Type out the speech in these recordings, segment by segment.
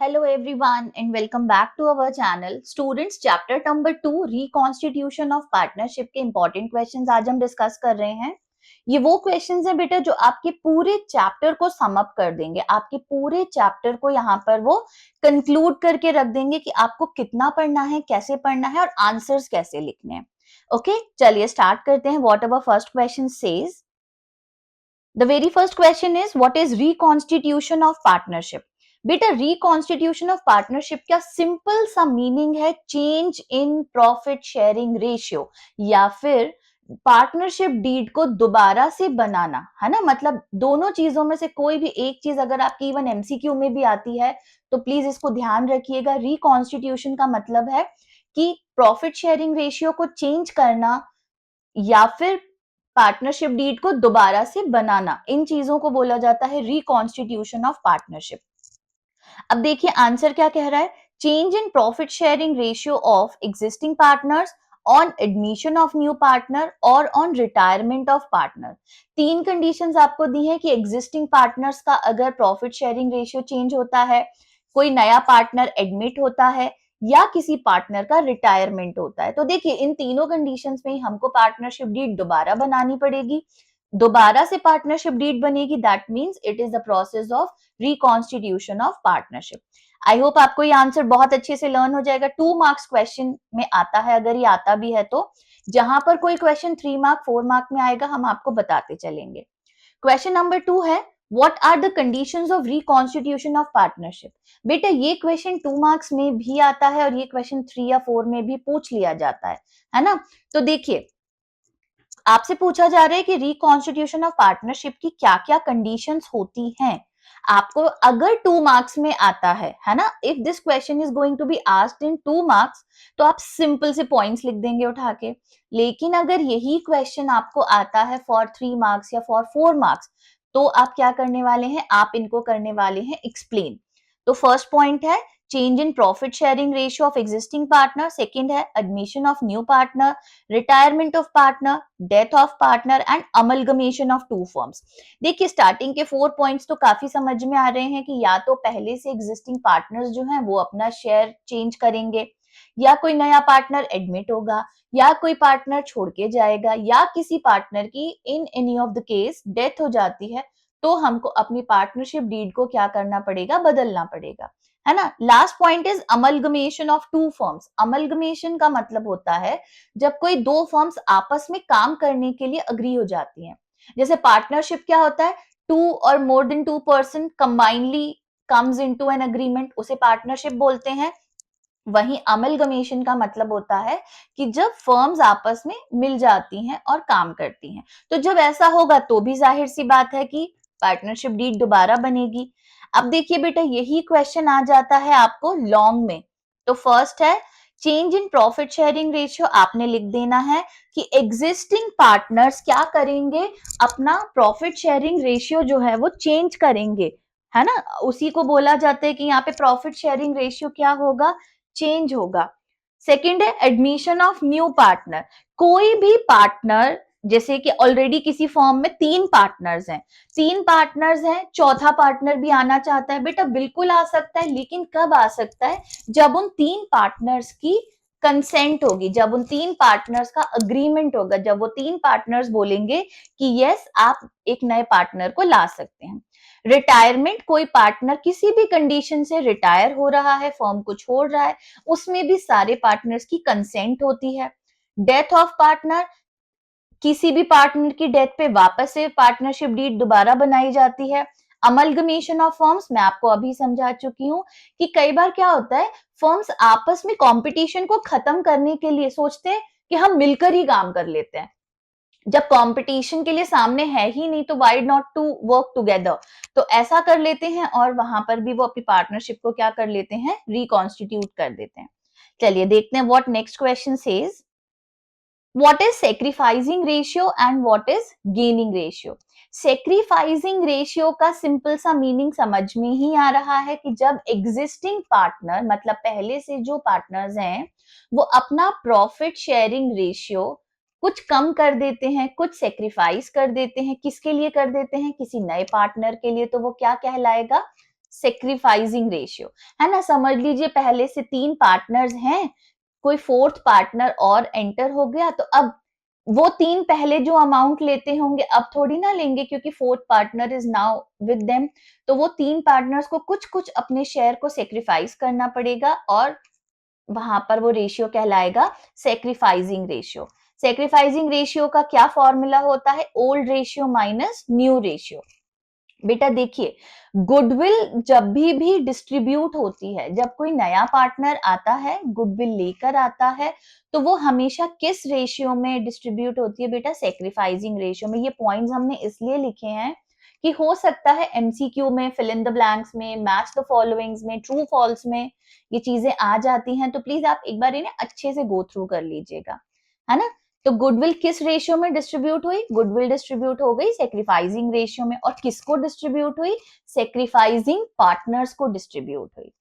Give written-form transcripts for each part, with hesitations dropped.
Hello everyone and welcome back to our channel. Students, chapter number 2 reconstitution of partnership के important questions आज हम discuss कर रहे हैं. ये वो क्वेश्चंस हैं बेटा जो आपके पूरे चैप्टर को सम अप कर देंगे, आपके पूरे चैप्टर को यहाँ पर वो कंक्लूड करके रख देंगे कि आपको कितना पढ़ना है, कैसे पढ़ना है और आंसर्स कैसे लिखने हैं. ओके, चलिए स्टार्ट करते हैं. What our first question says. The very first question is what is reconstitution of partnership? बेटा रिकॉन्स्टिट्यूशन ऑफ पार्टनरशिप का सिंपल सा मीनिंग है change in profit sharing ratio या फिर पार्टनरशिप डीड को दोबारा से बनाना, है ना. मतलब दोनों चीजों में से कोई भी एक चीज अगर आपकी इवन एमसीक्यू में भी आती है तो प्लीज इसको ध्यान रखिएगा. रिकॉन्स्टिट्यूशन का मतलब है कि प्रॉफिट शेयरिंग रेशियो को चेंज करना या फिर पार्टनरशिप डीड को दोबारा से बनाना. इन चीजों को बोला जाता है रिकॉन्स्टिट्यूशन ऑफ पार्टनरशिप. अब देखिए आंसर क्या कह रहा है. Change in profit sharing ratio of existing partners on admission of new partner और ऑन रिटायरमेंट ऑफ पार्टनर. तीन कंडीशंस आपको दी हैं कि एग्जिस्टिंग पार्टनर्स का अगर प्रॉफिट शेयरिंग रेशियो चेंज होता है, कोई नया पार्टनर एडमिट होता है या किसी पार्टनर का रिटायरमेंट होता है. तो देखिए इन तीनों कंडीशंस में हमको पार्टनरशिप डीड दोबारा बनानी पड़ेगी. दोबारा से पार्टनरशिप डीड बनेगी, that means it is the process of reconstitution of partnership. I hope आपको ये आंसर बहुत अच्छे से लर्न हो जाएगा. 2 मार्क्स क्वेश्चन में आता है, अगर ये आता भी है तो. जहां पर कोई क्वेश्चन 3 मार्क 4 मार्क में आएगा हम आपको बताते चलेंगे. क्वेश्चन नंबर 2 है what are the conditions of reconstitution of partnership. बेटा ये क्वेश्चन 2 मार्क्स में भी आता है और ये क्वेश्चन 3 या 4 में भी पूछ लिया जाता है ना. तो देखिए आपसे पूछा जा रहा है कि रिकॉन्स्टिट्यूशन ऑफ पार्टनरशिप की क्या क्या कंडीशंस होती हैं. आपको अगर 2 मार्क्स में आता है ना. If this question is going to be asked in 2 marks तो आप सिंपल से पॉइंट्स लिख देंगे उठा के. लेकिन अगर यही क्वेश्चन आपको आता है फॉर 3 मार्क्स या फॉर 4 मार्क्स तो आप क्या करने वाले हैं, आप इनको करने वाले हैं एक्सप्लेन. तो फर्स्ट पॉइंट है change in profit sharing ratio of existing partner. Second है admission of new partner, retirement of partner, death of partner and amalgamation of two firms. देखिए स्टार्टिंग के 4 पॉइंट्स तो काफी समझ में आ रहे हैं कि या तो पहले से एग्जिस्टिंग पार्टनर्स जो हैं वो अपना शेयर चेंज करेंगे, या कोई नया पार्टनर एडमिट होगा, या कोई पार्टनर छोड़ के जाएगा, या किसी पार्टनर की in any of the case death हो जाती है तो हमको अपनी पार्टनरशिप डीड को क्या करना पड़ेगा, बदलना पड़ेगा, है ना. Last point is amalgamation of two firms. Amalgamation का मतलब होता है जब कोई दो फर्म्स आपस में काम करने के लिए अग्री हो जाती हैं. जैसे पार्टनरशिप क्या होता है, 2 और more than 2 person combinedly comes into an agreement, उसे पार्टनरशिप बोलते हैं. वहीं अमलगमेशन का मतलब होता है कि जब फर्म्स आपस में मिल जाती हैं और काम करती हैं. तो जब ऐसा होगा तो भी जाहिर सी बात है कि पार्टनरशिप डीड दोबारा बनेगी. अब देखिए बेटा यही क्वेश्चन आ जाता है आपको लॉन्ग में. तो फर्स्ट है change in profit sharing ratio. आपने लिख देना है कि एग्जिस्टिंग पार्टनर्स क्या करेंगे, अपना प्रॉफिट शेयरिंग रेशियो जो है वो चेंज करेंगे, है ना. उसी को बोला जाता है कि यहाँ पे प्रॉफिट शेयरिंग रेशियो क्या होगा, चेंज होगा. सेकंड है एडमिशन ऑफ न्यू पार्टनर. कोई भी पार्टनर, जैसे कि ऑलरेडी किसी फॉर्म में 3 पार्टनर्स हैं, 3 पार्टनर्स हैं, चौथा पार्टनर भी आना चाहता है. बेटा बिल्कुल आ सकता है, लेकिन कब आ सकता है, जब उन 3 पार्टनर्स की कंसेंट होगी, जब उन 3 पार्टनर्स का अग्रीमेंट होगा, जब वो 3 पार्टनर्स बोलेंगे कि यस आप एक नए पार्टनर को ला सकते हैं. रिटायरमेंट, कोई पार्टनर किसी भी कंडीशन से रिटायर हो रहा है, फर्म को छोड़ रहा है, उसमें भी सारे पार्टनर्स की कंसेंट होती है. डेथ ऑफ पार्टनर, किसी भी पार्टनर की डेथ पे वापस से पार्टनरशिप डीड दोबारा बनाई जाती है. अमलगमेशन ऑफ फर्म्स, मैं आपको अभी समझा चुकी हूं कि कई बार क्या होता है, फर्म्स आपस में कंपटीशन को खत्म करने के लिए सोचते हैं कि हम मिलकर ही काम कर लेते हैं. जब कंपटीशन के लिए सामने है ही नहीं तो why not to work together, तो ऐसा कर लेते हैं और वहां पर भी वो अपनी पार्टनरशिप को क्या कर लेते हैं, रिकॉन्स्टिट्यूट कर देते हैं. चलिए देखते हैं what next question says. What is sacrificing ratio and what is gaining ratio? Sacrificing ratio का सिंपल सा मीनिंग समझ में ही आ रहा है कि जब एग्जिस्टिंग पार्टनर, मतलब पहले से जो पार्टनर्स हैं, वो अपना प्रॉफिट शेयरिंग रेशियो कुछ कम कर देते हैं, कुछ सेक्रीफाइस कर देते हैं. किसके लिए कर देते हैं, किसी नए पार्टनर के लिए, तो वो क्या कहलाएगा, सेक्रीफाइसिंग रेशियो, है ना। समझ लीजिए पहले से 3 पार्टनर्स हैं, कोई फोर्थ पार्टनर और एंटर हो गया, तो अब वो 3 पहले जो अमाउंट लेते होंगे अब थोड़ी ना लेंगे, क्योंकि fourth partner is now with them. तो वो 3 पार्टनर्स को कुछ कुछ अपने शेयर को सेक्रीफाइस करना पड़ेगा, और वहां पर वो रेशियो कहलाएगा सेक्रीफाइसिंग रेशियो। सेक्रीफाइसिंग रेशियो का क्या फॉर्मूला होता है? Old ratio minus new ratio. बेटा देखिए, गुडविल जब भी डिस्ट्रीब्यूट होती है, जब कोई नया पार्टनर आता है गुडविल लेकर आता है, तो वो हमेशा किस रेशियो में डिस्ट्रीब्यूट होती है? बेटा सेक्रीफाइसिंग रेशियो में। ये पॉइंट्स हमने इसलिए लिखे हैं कि हो सकता है एमसीक्यू में, फिल इन द ब्लैंक्स में, मैच द फॉलोइंग्स में, ट्रू फॉल्स में ये चीजें आ जाती हैं, तो प्लीज आप एक बार इन्हें अच्छे से गो थ्रू कर लीजिएगा, है ना। तो गुडविल किस रेशियो में डिस्ट्रीब्यूट हुई? गुडविल डिस्ट्रीब्यूट हो गई सेक्रीफाइसिंग रेशियो में। और किसको डिस्ट्रीब्यूट हुई? सेक्रीफाइसिंग पार्टनर्स को डिस्ट्रीब्यूट हुई।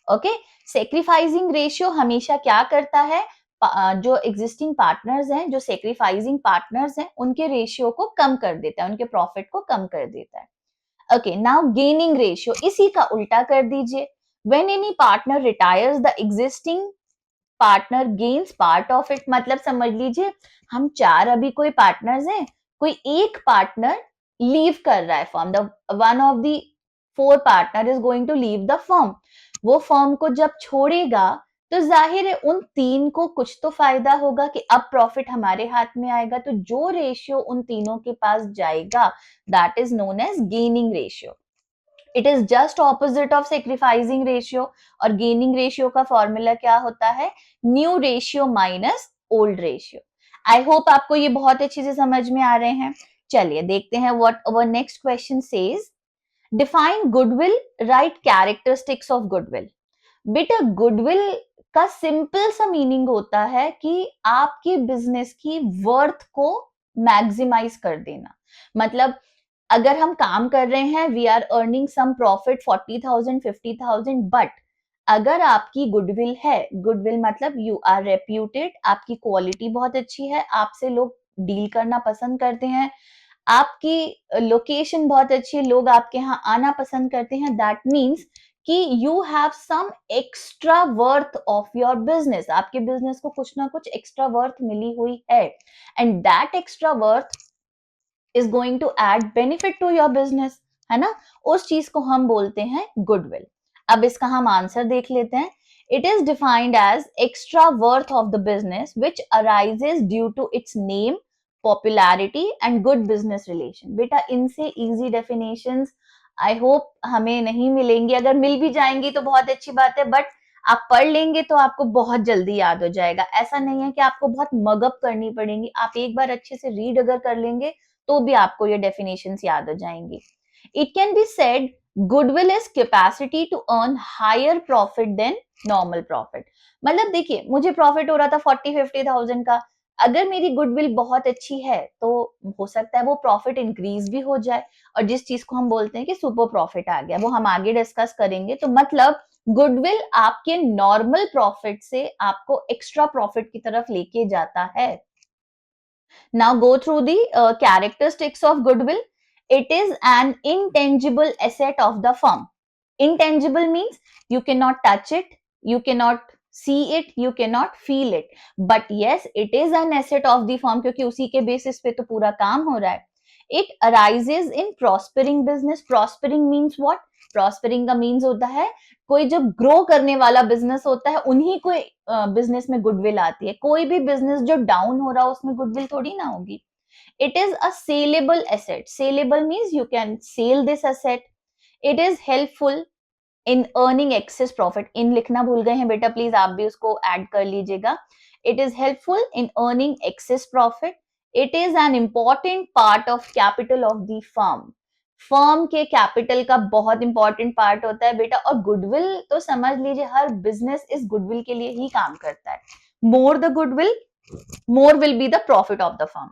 ओके, सेक्रीफाइसिंग रेशियो हमेशा क्या करता है? जो एग्जिस्टिंग पार्टनर्स हैं, जो सेक्रीफाइसिंग पार्टनर्स हैं, उनके रेशियो को कम कर देता है, उनके प्रॉफिट को कम कर देता है। ओके, नाउ गेनिंग रेशियो, इसी का उल्टा कर दीजिए। When any partner retires, the existing partner gains part of it. मतलब समझ लीजिए हम 4 अभी कोई पार्टनर्स हैं, कोई एक पार्टनर लीव कर रहा है firm, the one of the 4 partner is going to leave the firm. वो फर्म को जब छोड़ेगा तो जाहिर है उन 3 को कुछ तो फायदा होगा कि अब प्रॉफिट हमारे हाथ में आएगा, तो जो रेशियो उन तीनों के पास जाएगा that is known as gaining ratio. It is just opposite of sacrificing ratio. और गेनिंग रेशियो का फॉर्मूला क्या होता है? New ratio minus old ratio. I hope आपको ये बहुत अच्छे से समझ में आ रहे हैं। चलिए देखते हैं what our next question says. Define goodwill, right characteristics of goodwill. बेटा गुडविल का सिंपल सा मीनिंग होता है कि आपकी बिजनेस की वर्थ को मैक्सिमाइज कर देना। मतलब अगर हम काम कर रहे हैं, we are earning some profit 40,000 50,000, but अगर आपकी गुडविल है, गुडविल मतलब यू आर रेप्यूटेड, आपकी क्वालिटी बहुत अच्छी है, आपसे लोग डील करना पसंद करते हैं, आपकी लोकेशन बहुत अच्छी है, लोग आपके यहाँ आना पसंद करते हैं, दैट मीन्स कि you have some extra worth of your business. आपके बिजनेस को कुछ ना कुछ एक्स्ट्रा वर्थ मिली हुई है, and that extra worth is going to add benefit to your business, है ना। उस चीज को हम बोलते हैं गुडविल। अब इसका हम आंसर देख लेते हैं। It is defined as extra worth of the business which arises due to its name, popularity and good business relation। बेटा इनसे easy definitions I hope हमें नहीं मिलेंगी, अगर मिल भी जाएंगी तो बहुत अच्छी बात है, बट आप पढ़ लेंगे तो आपको बहुत जल्दी याद हो जाएगा। ऐसा नहीं है कि आपको बहुत मगअप करनी पड़ेंगी, आप एक बार अच्छे से रीड अगर कर लेंगे तो भी आपको ये डेफिनेशंस याद हो जाएंगी। It can be said goodwill is capacity to earn higher profit than normal profit. मतलब देखिए मुझे प्रॉफिट हो रहा था 40-50,000 का, अगर मेरी गुडविल बहुत अच्छी है तो हो सकता है वो प्रॉफिट इंक्रीज भी हो जाए, और जिस चीज को हम बोलते हैं कि सुपर प्रॉफिट आ गया, वो हम आगे डिस्कस करेंगे। तो मतलब गुडविल आपके नॉर्मल प्रॉफिट से आपको एक्स्ट्रा प्रॉफिट की तरफ लेके जाता है। Now go through the characteristics of goodwill. It is an intangible asset of the firm. Intangible means you cannot touch it, you cannot see it, you cannot feel it. But yes, it is an asset of the firm क्योंकि उसी के basis पे तो पूरा काम हो रहा है। It arises in prospering business. Prospering means what? Prospering का means होता है कोई जब ग्रो करने वाला बिजनेस होता है उन्हीं को बिजनेस में गुडविल आती है। कोई भी बिजनेस जो डाउन हो रहा है उसमें गुडविल थोड़ी ना होगी। It is a saleable asset. Saleable means you can sell this asset. It is helpful in earning excess profit. इन लिखना भूल गए हैं बेटा, प्लीज आप भी उसको ऐड कर लीजिएगा। It is helpful in earning excess profit. It is an important part of capital of the firm. Firm के कैपिटल का बहुत इंपॉर्टेंट पार्ट होता है बेटा। और गुडविल तो समझ लीजिए हर बिजनेस इस गुडविल के लिए ही काम करता है। More the goodwill, more will be the profit of the firm.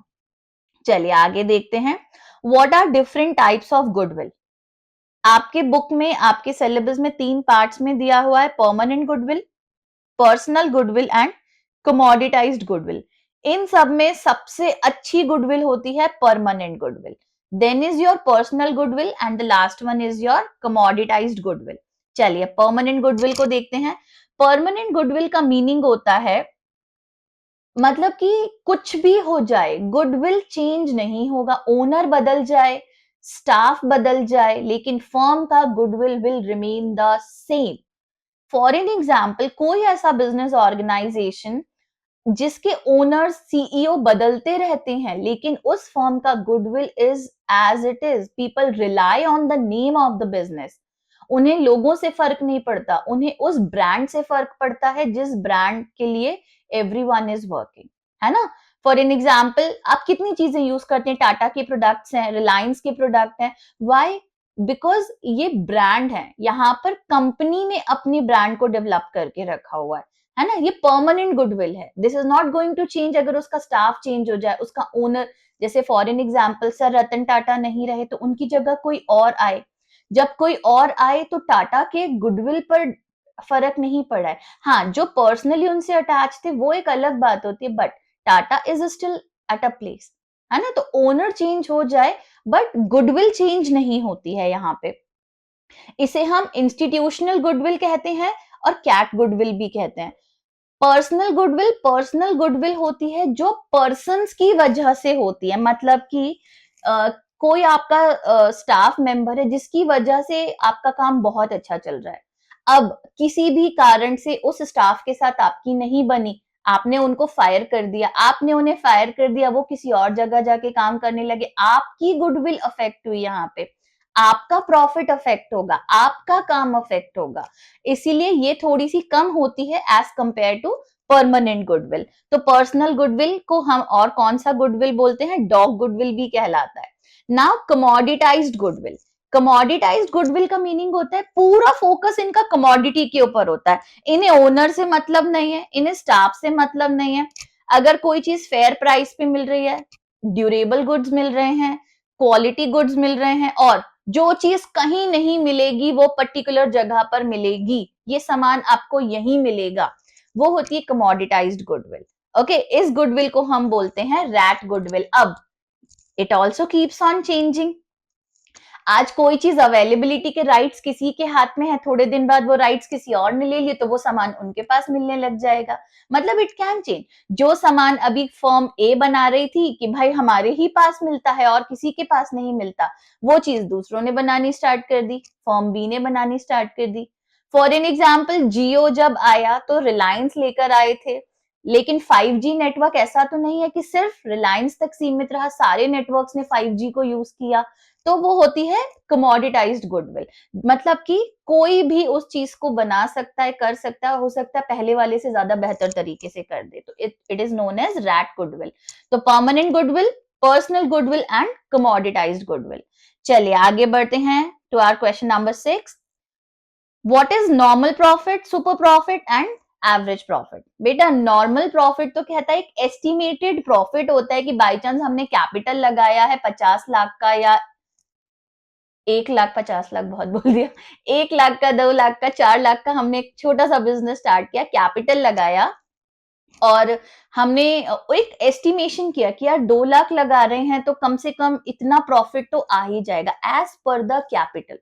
चलिए आगे देखते हैं। What are different types of goodwill? आपके बुक में, आपके सिलेबस में 3 पार्ट्स में दिया हुआ है, permanent goodwill, personal goodwill and commoditised goodwill. इन सब में सबसे अच्छी गुडविल होती है permanent goodwill. Then is your personal goodwill and the last one is your commoditised goodwill. चलिए परमानेंट गुडविल को देखते हैं। परमानेंट गुडविल का मीनिंग होता है मतलब कि कुछ भी हो जाए गुडविल चेंज नहीं होगा, ओनर बदल जाए, स्टाफ बदल जाए, लेकिन फर्म का goodwill will remain the same. For an example, कोई ऐसा बिजनेस ऑर्गेनाइजेशन जिसके ओनर्स सीईओ बदलते रहते हैं लेकिन उस फर्म का goodwill is as it is, people rely on the name of the business. उन्हें लोगों से फर्क नहीं पड़ता, उन्हें उस ब्रांड से फर्क पड़ता है जिस ब्रांड के लिए एवरीवन इज वर्किंग, है ना। फॉर एन एग्जाम्पल, आप कितनी चीजें यूज करते हैं, टाटा के प्रोडक्ट्स हैं, रिलायंस के प्रोडक्ट हैं, वाई? बिकॉज ये ब्रांड है, यहाँ पर कंपनी ने अपनी ब्रांड को डेवलप करके रखा हुआ है ना। ये परमानेंट गुडविल है, this is not going to change. अगर उसका स्टाफ चेंज हो जाए, उसका ओनर, जैसे for an example sir Ratan Tata नहीं रहे तो उनकी जगह कोई और आए, जब कोई और आए तो टाटा के गुडविल पर फर्क नहीं पड़ा है। हाँ, जो पर्सनली उनसे अटैच थे वो एक अलग बात होती है, but Tata is still at a place, है ना। तो ओनर चेंज हो जाए बट गुडविल चेंज नहीं होती है यहाँ पे। इसे हम इंस्टीट्यूशनल गुडविल कहते हैं और कैट गुडविल भी कहते हैं। पर्सनल गुडविल होती है जो पर्सन्स की वजह से होती है, मतलब कि कोई आपका स्टाफ मेंबर है जिसकी वजह से आपका काम बहुत अच्छा चल रहा है। अब किसी भी कारण से उस स्टाफ के साथ आपकी नहीं बनी, आपने उनको फायर कर दिया, आपने उन्हें फायर कर दिया, वो किसी और जगह जाके काम करने लगे, आपकी गुडविल अफेक्ट हुई, यहाँ पे आपका प्रॉफिट अफेक्ट होगा, आपका काम अफेक्ट होगा। इसीलिए ये थोड़ी सी कम होती है as compare to permanent goodwill. तो पर्सनल गुडविल को हम और कौन सा गुडविल बोलते हैं, डॉग गुडविल भी कहलाता है। Now commoditised goodwill. Commoditised goodwill का मीनिंग होता है पूरा फोकस इनका कमोडिटी के ऊपर होता है, इन्हें ओनर से मतलब नहीं है, इन्हें स्टाफ से मतलब नहीं है। अगर कोई चीज फेयर प्राइस पे मिल रही है, ड्यूरेबल गुड्स मिल रहे हैं, क्वालिटी गुड्स मिल रहे हैं, और जो चीज कहीं नहीं मिलेगी वो पर्टिकुलर जगह पर मिलेगी, ये सामान आपको यहीं मिलेगा, वो होती है कमोडिटाइज्ड गुडविल। ओके, इस गुडविल को हम बोलते हैं रैट गुडविल। अब it also keeps on changing. आज कोई चीज अवेलेबिलिटी के राइट्स किसी के हाथ में है, थोड़े दिन बाद वो राइट्स किसी और ने ले लिए तो वो सामान उनके पास मिलने लग जाएगा, मतलब इट कैन चेंज। जो सामान अभी फर्म ए बना रही थी कि भाई हमारे ही पास मिलता है और किसी के पास नहीं मिलता, वो चीज दूसरों ने बनानी स्टार्ट कर दी, फर्म बी ने बनानी स्टार्ट कर दी। फॉर एन एग्जाम्पल, जियो जब आया तो रिलायंस लेकर आए थे, लेकिन 5G नेटवर्क ऐसा तो नहीं है कि सिर्फ रिलायंस तक सीमित रहा, सारे नेटवर्क्स ने 5G को यूज किया, तो वो होती है कमोडिटाइज्ड गुडविल। मतलब कि कोई भी उस चीज को बना सकता है, कर सकता है, हो सकता है पहले वाले से ज्यादा बेहतर तरीके से कर दे, तो it is known as rat goodwill. तो permanent goodwill, personal goodwill and commoditised goodwill. चलिए आगे बढ़ते हैं to our question number 6। What is normal profit, super profit and average profit? बेटा नॉर्मल प्रॉफिट तो कहता है एक एस्टिमेटेड प्रॉफिट होता है कि बाई चांस हमने कैपिटल लगाया है 50 लाख का, या 1,50,000 बहुत बोल दिया, 1 लाख का, 2 लाख का, 4 लाख का, हमने एक छोटा सा बिजनेस स्टार्ट किया, कैपिटल लगाया और हमने एक एस्टिमेशन किया कि यार 2 लाख लगा रहे हैं तो कम से कम इतना प्रॉफिट तो आ ही जाएगा एज पर द कैपिटल।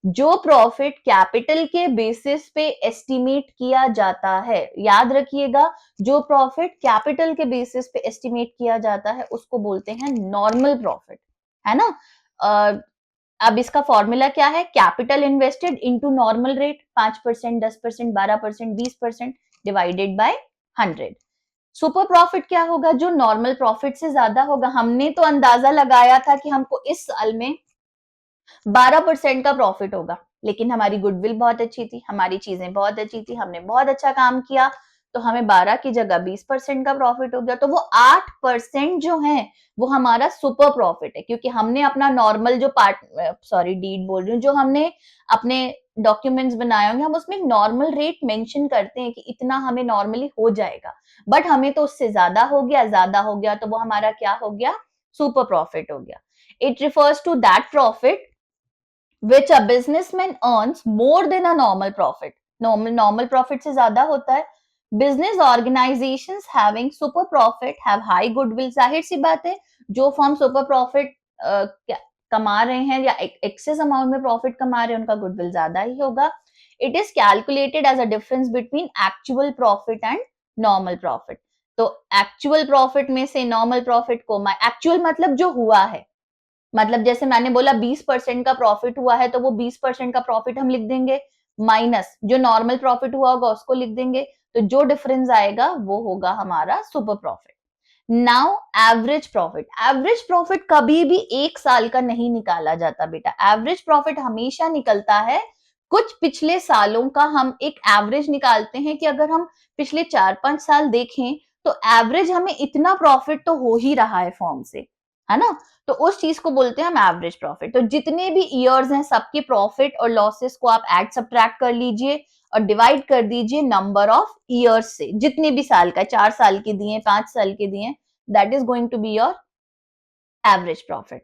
जो प्रॉफिट कैपिटल के बेसिस पे एस्टिमेट किया जाता है, याद रखिएगा, जो प्रॉफिट कैपिटल के बेसिस पे एस्टिमेट किया जाता है उसको बोलते हैं नॉर्मल प्रॉफिट, है ना। अब इसका फॉर्मूला क्या है, capital invested into normal rate, 5%, 10%, 12%, 20% divided by 100। Super profit क्या होगा, जो नॉर्मल प्रॉफिट से ज्यादा होगा। हमने तो अंदाजा लगाया था कि हमको इस साल में 12% का प्रॉफिट होगा, लेकिन हमारी गुडविल बहुत अच्छी थी, हमारी चीजें बहुत अच्छी थी, हमने बहुत अच्छा काम किया, तो हमें 12 की जगह 20% का प्रॉफिट हो गया। तो वो 8% जो है वो हमारा सुपर प्रॉफिट है, क्योंकि हमने अपना नॉर्मल जो डीड बोल रही हूँ, जो हमने अपने डॉक्यूमेंट्स बनाए होंगे, हम उसमें नॉर्मल रेट मेंशन करते हैं कि इतना हमें नॉर्मली हो जाएगा, बट हमें तो उससे ज्यादा हो गया तो वो हमारा क्या हो गया, सुपर प्रॉफिट हो गया। It refers to that profit which a businessman earns more than a normal profit. Normal profit से ज्यादा होता है। Business organizations having super profit have high goodwill. जाहिर सी बात है, जो फर्म सुपर प्रॉफिट कमा रहे हैं या एक्सेस अमाउंट में प्रॉफिट कमा रहे हैं उनका गुडविल ज्यादा ही होगा. It is calculated as a difference between actual profit and normal profit. तो एक्चुअल प्रॉफिट में से नॉर्मल प्रॉफिट को, एक्चुअल मतलब जो हुआ है, मतलब जैसे मैंने बोला 20% का प्रॉफिट हुआ है तो वो 20% का प्रॉफिट हम लिख देंगे, माइनस जो नॉर्मल प्रॉफिट हुआ होगा उसको लिख देंगे. तो जो डिफरेंस आएगा वो होगा हमारा super profit. Now average profit कभी भी एक साल का नहीं निकाला जाता बेटा. एवरेज प्रॉफिट हमेशा निकलता है कुछ पिछले सालों का. हम एक एवरेज निकालते हैं कि अगर हम पिछले 4-5 साल देखें तो एवरेज हमें इतना प्रॉफिट तो हो ही रहा है फॉर्म से, है ना. तो उस चीज को बोलते हैं हम एवरेज प्रॉफिट. तो जितने भी ईयर्स हैं सबके प्रॉफिट और लॉसेस को आप ऐड सब्ट्रैक्ट कर लीजिए और डिवाइड कर दीजिए नंबर ऑफ ईयर्स से. जितने भी साल का, 4 साल के दिए, 5 साल के दिए, that is going to be your average profit.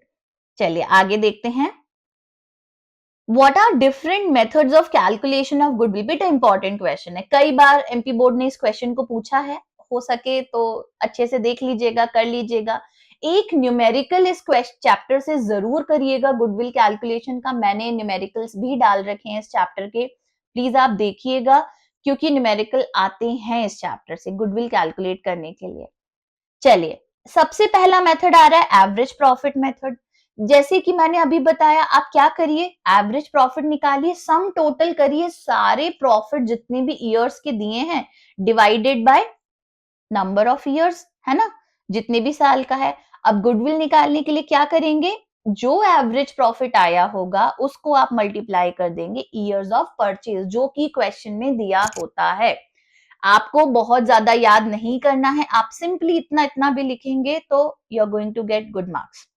चलिए आगे देखते हैं. What are different methods of calculation of goodwill? बेटा इंपॉर्टेंट क्वेश्चन है, कई बार एमपी बोर्ड ने इस क्वेश्चन को पूछा है. हो सके तो अच्छे से देख लीजिएगा, कर लीजिएगा. एक न्यूमेरिकल इस चैप्टर से जरूर करिएगा गुडविल कैलकुलेशन का. मैंने न्यूमेरिकल्स भी डाल रखे हैं इस चैप्टर के, प्लीज आप देखिएगा, क्योंकि न्यूमेरिकल आते हैं इस चैप्टर से गुडविल कैलकुलेट करने के लिए. चलिए सबसे पहला मेथड आ रहा है एवरेज प्रॉफिट मेथड. जैसे कि मैंने अभी बताया, आप क्या करिए, एवरेज प्रॉफिट निकालिए, सम टोटल करिए सारे प्रॉफिट जितने भी ईयर्स के दिए हैं divided by number of years, है ना, जितने भी साल का है. अब गुडविल निकालने के लिए क्या करेंगे, जो एवरेज प्रॉफिट आया होगा उसको आप मल्टीप्लाई कर देंगे ईयर्स ऑफ परचेज, जो कि क्वेश्चन में दिया होता है. आपको बहुत ज्यादा याद नहीं करना है, आप सिंपली इतना इतना भी लिखेंगे तो you are going to get good marks.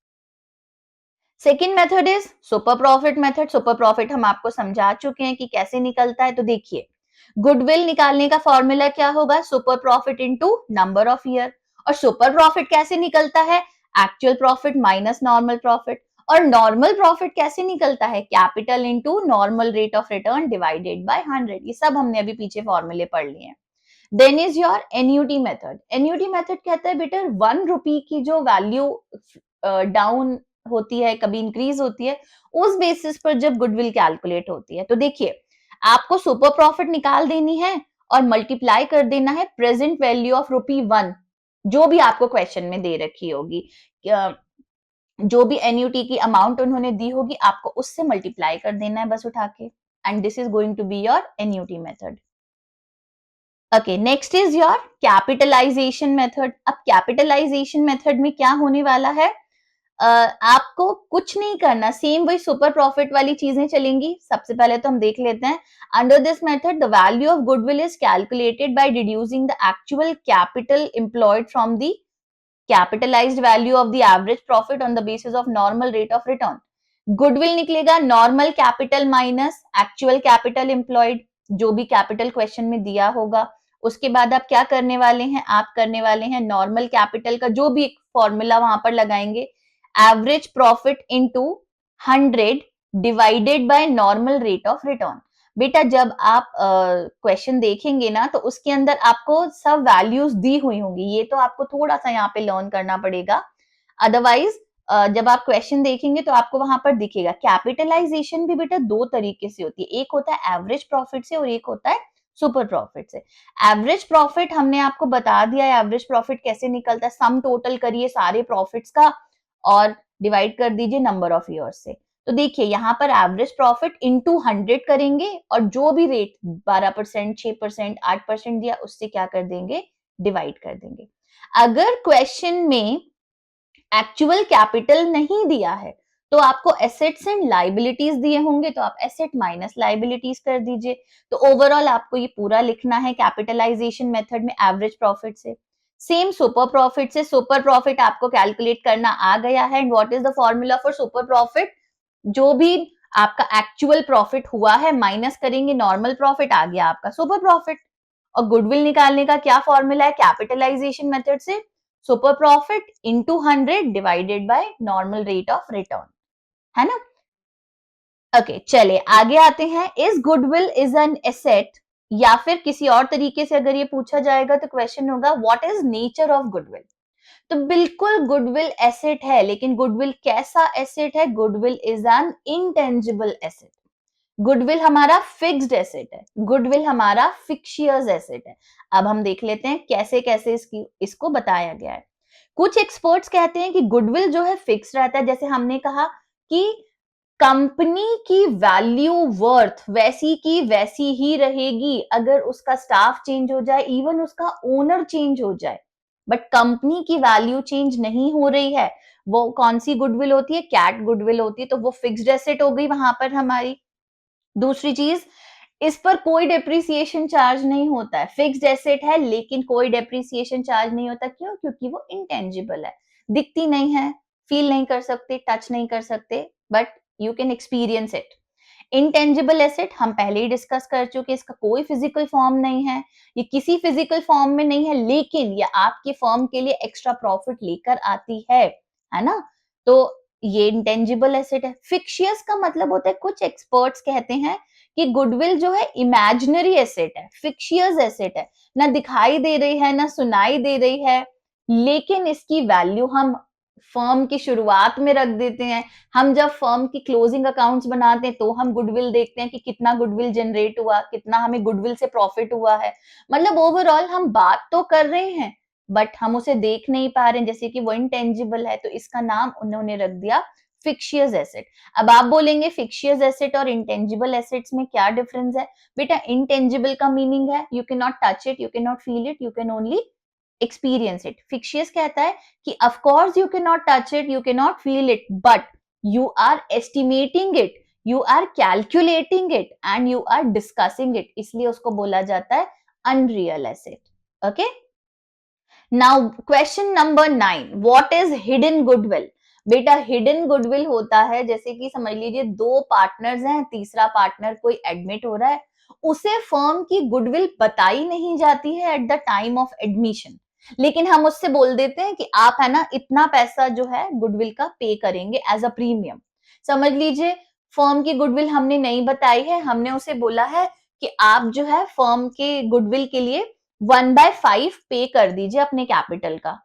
Second method is super profit method. Super profit हम आपको समझा चुके हैं कि कैसे निकलता है. तो देखिए गुडविल निकालने का फॉर्मूला क्या होगा, super profit into number of year. और सुपर प्रॉफिट कैसे निकलता है, actual profit minus normal profit. और नॉर्मल प्रॉफिट कैसे निकलता है, capital into normal rate of return divided by 100. ये सब हमने अभी पीछे फॉर्मूले पढ़ लिए हैं. Then is your annuity method. Annuity method कहता है बेटा 1 रुपी की जो वैल्यू डाउन होती है, कभी इंक्रीज होती है, उस बेसिस पर जब गुडविल कैलकुलेट होती है. तो देखिए आपको सुपर प्रॉफिट निकाल देनी है और मल्टीप्लाई कर देना है प्रेजेंट वैल्यू ऑफ ₹1, जो भी आपको क्वेश्चन में दे रखी होगी, जो भी एन्यूटी की अमाउंट उन्होंने दी होगी आपको उससे मल्टीप्लाई कर देना है बस उठा के. And this is going to be your annuity method. Okay, next is your capitalisation method. अब कैपिटलाइजेशन मेथड में क्या होने वाला है, आपको कुछ नहीं करना, सेम वही सुपर प्रॉफिट वाली चीजें चलेंगी. सबसे पहले तो हम देख लेते हैं. Under this method the value of goodwill is calculated by deducing the actual capital employed from the capitalised value of the average profit on the basis of normal rate of return. Goodwill निकलेगा normal capital minus actual capital employed, जो भी capital question में दिया होगा. उसके बाद आप क्या करने वाले हैं, आप करने वाले हैं नॉर्मल कैपिटल का जो भी फॉर्मूला वहां पर लगाएंगे, average profit into 100 divided by normal rate of return. बेटा जब आप क्वेश्चन देखेंगे ना तो उसके अंदर आपको सब वैल्यूज दी हुई होंगी, ये तो आपको थोड़ा सा यहाँ पे लर्न करना पड़ेगा. अदरवाइज जब आप क्वेश्चन देखेंगे तो आपको वहां पर दिखेगा. कैपिटलाइजेशन भी बेटा दो तरीके से होती है, एक होता है एवरेज प्रॉफिट से और एक होता है सुपर प्रॉफिट से. एवरेज प्रॉफिट हमने आपको बता दिया है, एवरेज प्रॉफिट कैसे निकलता है, सम टोटल करिए सारे प्रॉफिट्स का और डिवाइड कर दीजिए नंबर ऑफ ईयर्स से. तो देखिए यहाँ पर एवरेज प्रॉफिट इनटू 100 करेंगे और जो भी रेट 12%, 6%, 8% दिया उससे क्या कर देंगे, डिवाइड कर देंगे. अगर क्वेश्चन में एक्चुअल कैपिटल नहीं दिया है तो आपको एसेट्स एंड लाइबिलिटीज दिए होंगे तो आप एसेट माइनस लाइबिलिटीज कर दीजिए. तो ओवरऑल आपको ये पूरा लिखना है कैपिटलाइजेशन मेथड में एवरेज प्रॉफिट से. सेम सुपर प्रॉफिट से, सुपर प्रॉफिट आपको कैलकुलेट करना आ गया है. And what is the formula for super profit, जो भी आपका एक्चुअल प्रॉफिट हुआ है माइनस करेंगे नॉर्मल प्रॉफिट, आ गया आपका सुपर प्रॉफिट. और गुडविल निकालने का क्या फॉर्मूला है, कैपिटलाइजेशन मेथड से super profit into 100 divided by normal rate of return, है ना. ओके चलिए आगे आते हैं. Is goodwill is an asset, या फिर किसी और तरीके से अगर ये पूछा जाएगा तो क्वेश्चन होगा what is nature of goodwill. तो बिल्कुल गुडविल एसेट है, लेकिन गुडविल कैसा एसेट है? Goodwill is an intangible asset. Goodwill हमारा फिक्स्ड एसेट है, गुडविल हमारा फिक्शियस एसेट है। अब हम देख लेते हैं कैसे कैसे इसको बताया गया है। कुछ एक्सपर्ट्स कहते हैं कि गुडविल जो है फिक्स रहता है, जैसे हमने कहा कि कंपनी की वैल्यू वर्थ वैसी की वैसी ही रहेगी अगर उसका स्टाफ चेंज हो जाए, इवन उसका ओनर चेंज हो जाए, बट कंपनी की वैल्यू चेंज नहीं हो रही है। वो कौन सी गुडविल होती है? कैट गुडविल होती है, तो वो फिक्स्ड एसेट हो गई वहां पर हमारी। दूसरी चीज, इस पर कोई डेप्रिसिएशन चार्ज नहीं होता है, फिक्स्ड एसेट है लेकिन कोई डेप्रिसिएशन चार्ज नहीं होता। क्यों? क्योंकि वो इंटेंजिबल है, दिखती नहीं है, फील नहीं कर सकते, टच नहीं कर सकते, but you can experience it. Intangible asset हम पहले ही डिस्कस कर चुके, इसका कोई फिजिकल फॉर्म नहीं है, ये किसी फिजिकल फॉर्म में नहीं है, लेकिन ये आपकी फर्म के लिए एक्स्ट्रा प्रॉफिट लेकर आती है ना? तो ये इंटेंजिबल एसेट है। फिक्शियस का मतलब होता है, कुछ एक्सपर्ट्स कहते हैं कि गुडविल जो है इमेजिनरी एसेट है, फिक्शियस एसेट है, ना दिखाई दे रही है, ना सुनाई दे रही है, लेकिन इसकी वैल्यू हम फर्म की शुरुआत में रख देते हैं। हम जब फर्म की क्लोजिंग अकाउंट्स बनाते हैं तो हम गुडविल देखते हैं कि कितना गुडविल जनरेट हुआ, कितना हमें गुडविल से प्रॉफिट हुआ है। मतलब ओवरऑल हम बात तो कर रहे हैं, बट हम उसे देख नहीं पा रहे हैं, जैसे कि वो इंटेंजिबल है, तो इसका नाम उन्होंने रख दिया फिक्शियस एसेट। अब आप बोलेंगे फिक्शियस एसेट और इंटेंजिबल एसेट्स में क्या डिफरेंस है? बेटा, इंटेंजिबल का मीनिंग है you can not touch it, you can not feel it, you can only experience it. Fictitious कहता है कि of course you cannot touch it, you cannot feel it, but you are estimating it, you are calculating it and you are discussing it, इसलिए उसको बोला जाता है unreal asset. Okay? Now question number 9, what is hidden goodwill? बेटा, hidden goodwill होता है, जैसे कि समझ लीजिए दो पार्टनर्स हैं, तीसरा पार्टनर कोई एडमिट हो रहा है, उसे फर्म की गुडविल बताई नहीं जाती है at the time of admission, लेकिन हम उससे बोल देते हैं कि आप है ना इतना पैसा जो है गुडविल का पे करेंगे एज अ प्रीमियम। समझ लीजिए फर्म की गुडविल हमने नहीं बताई है, हमने उसे बोला है कि आप जो है फर्म के गुडविल के लिए 1/5 पे कर दीजिए अपने कैपिटल का।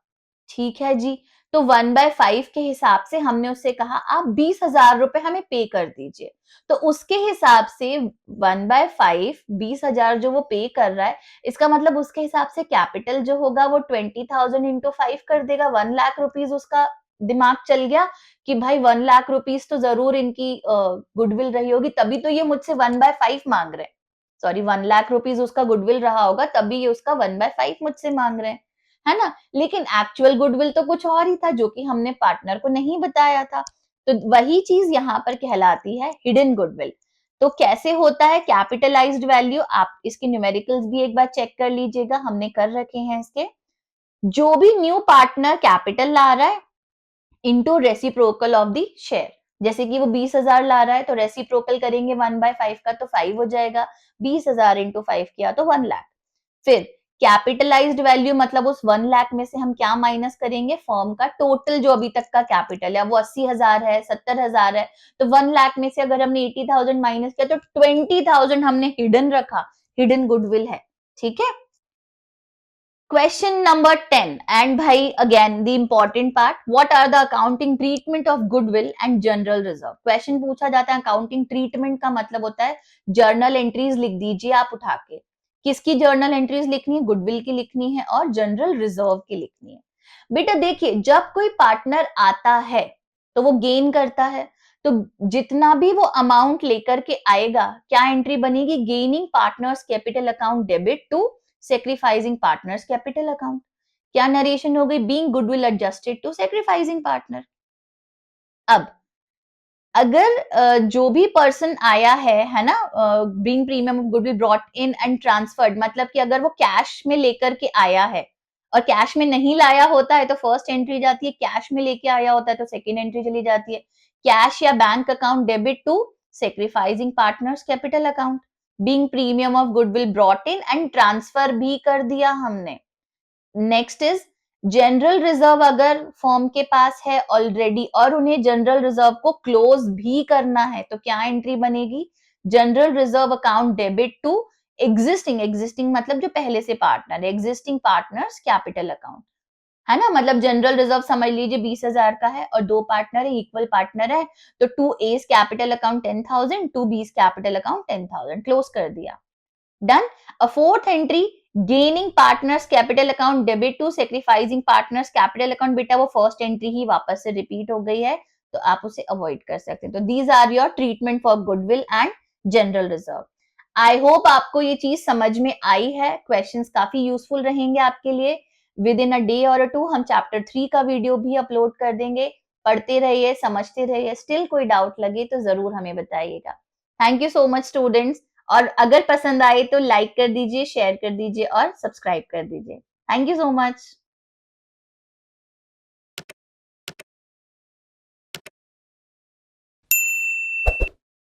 ठीक है जी, तो 1/5 के हिसाब से हमने उससे कहा आप 20,000 रुपए हमें पे कर दीजिए, तो उसके हिसाब से 1/5 20,000 जो वो पे कर रहा है, इसका मतलब उसके हिसाब से कैपिटल जो होगा वो 20,000 इंटू 5 कर देगा, 1 लाख रुपीज उसका दिमाग चल गया कि भाई 1 लाख रुपीज तो जरूर इनकी गुडविल रही होगी, तभी तो ये मुझसे 1/5 मांग रहे हैं। सॉरी, 1 लाख रुपीज उसका गुडविल रहा होगा, तभी ये उसका 1/5 मुझसे मांग रहे हैं, है ना? लेकिन एक्चुअल गुडविल तो कुछ और ही था, जो कि हमने पार्टनर को नहीं बताया था। तो वही चीज यहाँ पर कहलाती है हिडन गुडविल। तो कैसे होता है कैपिटलाइज्ड वैल्यू? आप इसके न्यूमेरिकल्स भी एक बार चेक कर लीजिएगा, हमने कर रखे हैं इसके। जो भी न्यू पार्टनर कैपिटल ला रहा है into reciprocal of the share, जैसे कि वो 20,000 ला रहा है तो रेसिप्रोकल करेंगे 1/5 का, तो 5 हो जाएगा, 20,000 इंटू 5 किया तो 1 लाख। फिर कैपिटलाइज्ड वैल्यू मतलब उस 1 लाख में से हम क्या माइनस करेंगे? फर्म का टोटल जो अभी तक का कैपिटल है, वो 80,000 है, 70,000 है, तो 1 लाख में से अगर हमने 80,000 माइनस किया तो 20,000 हमने हिडन रखा, हिडन गुडविल है। ठीक है? क्वेश्चन नंबर 10 एंड भाई again the important part, what are the accounting treatment of goodwill and general reserve? Question पूछा जाता है अकाउंटिंग ट्रीटमेंट का मतलब होता है जर्नल एंट्रीज लिख दीजिए आप उठा के। किसकी जर्नल एंट्रीज लिखनी है? गुडविल की लिखनी है और जनरल रिजर्व की लिखनी है। बेटा देखिए, जब कोई पार्टनर आता है तो वो गेन करता है, तो जितना भी वो अमाउंट लेकर के आएगा, क्या एंट्री बनेगी? Gaining partners capital account debit to sacrificing partners capital account। क्या नरेशन हो गई? being goodwill adjusted to sacrificing partner। अब जो भी पर्सन आया है ना, being premium of goodwill brought in and transferred, मतलब कि अगर वो कैश में लेकर के आया है और कैश में नहीं लाया होता है तो फर्स्ट एंट्री जाती है, कैश में लेके आया होता है तो सेकेंड एंट्री चली जाती है। कैश या bank account debit to sacrificing partners capital account, being premium of goodwill brought in and transfer भी कर दिया हमने। नेक्स्ट इज जनरल रिजर्व, अगर फर्म के पास है ऑलरेडी और उन्हें जनरल रिजर्व को क्लोज भी करना है तो क्या एंट्री बनेगी? General reserve account debit to existing मतलब जो पहले से पार्टनर है, एग्जिस्टिंग पार्टनर्स कैपिटल अकाउंट। है ना, मतलब जनरल रिजर्व समझ लीजिए 20,000 का है और 2 पार्टनर है, इक्वल पार्टनर है, तो 2 A's capital account 10,000, 2 B's capital account 10,000, close कर दिया। Done. A fourth entry, gaining partners capital account debit to sacrificing partners capital account, बेटा वो फर्स्ट एंट्री ही वापस से रिपीट हो गई है, तो आप उसे अवॉइड कर सकते हैं। तो these are your treatment for goodwill and general reserve. I hope आपको ये चीज समझ में आई है, क्वेश्चंस काफी यूजफुल रहेंगे आपके लिए। विद इन अ डे और टू हम चैप्टर 3 का वीडियो भी अपलोड कर देंगे। पढ़ते रहिए, समझते रहिए, स्टिल कोई डाउट लगे तो जरूर हमें बताइएगा। Thank you so much students, और अगर पसंद आए तो लाइक कर दीजिए, शेयर कर दीजिए और सब्सक्राइब कर दीजिए। Thank you so much.